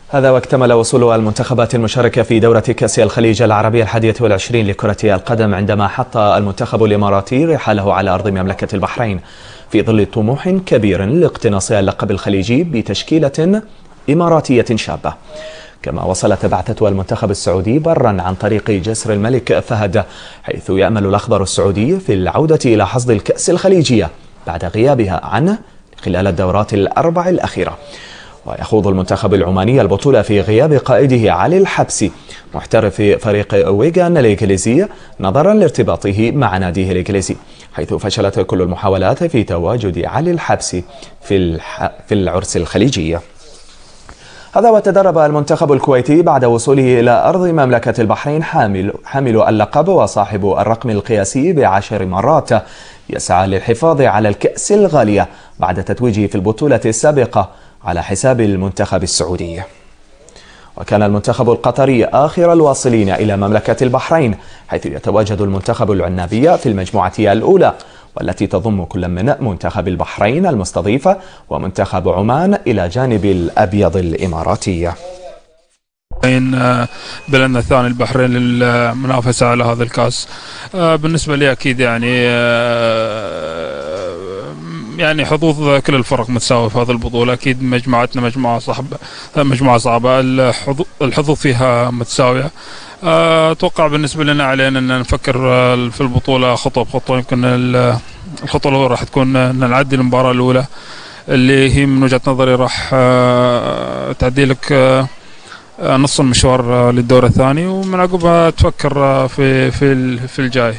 هذا واكتمل وصول المنتخبات المشاركة في دورة كأس الخليج العربية 21 لكرة القدم عندما حط المنتخب الإماراتي رحاله على أرض مملكة البحرين في ظل طموح كبير لاقتناص اللقب الخليجي بتشكيلة إماراتية شابة. كما وصلت بعثة المنتخب السعودي برا عن طريق جسر الملك فهد، حيث يأمل الأخضر السعودي في العودة إلى حصد الكأس الخليجية بعد غيابها عنه خلال الدورات الأربع الأخيرة. ويخوض المنتخب العماني البطولة في غياب قائده علي الحبسي محترف فريق ويغان الإنجليزي نظرا لارتباطه مع ناديه الإنجليزي، حيث فشلت كل المحاولات في تواجد علي الحبسي في العرس الخليجي. هذا وتدرب المنتخب الكويتي بعد وصوله إلى أرض مملكة البحرين حامل اللقب وصاحب الرقم القياسي ب10 مرات، يسعى للحفاظ على الكأس الغالية بعد تتويجه في البطولة السابقة على حساب المنتخب السعودي. وكان المنتخب القطري آخر الواصلين إلى مملكة البحرين، حيث يتواجد المنتخب العنابي في المجموعة الأولى، والتي تضم كل من منتخب البحرين المستضيفة ومنتخب عمان إلى جانب الأبيض الإماراتي. بلدنا الثاني البحرين للمنافسة على هذا الكاس. بالنسبة لي أكيد يعني حظوظ كل الفرق متساوية في هذه البطولة. أكيد مجموعتنا مجموعة صعبة، الحظوظ فيها متساوية. أتوقع بالنسبة لنا علينا أن نفكر في البطولة خطوة بخطوة. يمكن الخطوة الأولى راح تكون أن نعدي المباراة الأولى اللي هي من وجهة نظري راح تعدي لك نص المشوار للدور الثاني، ومن عقبها تفكر في الجاي.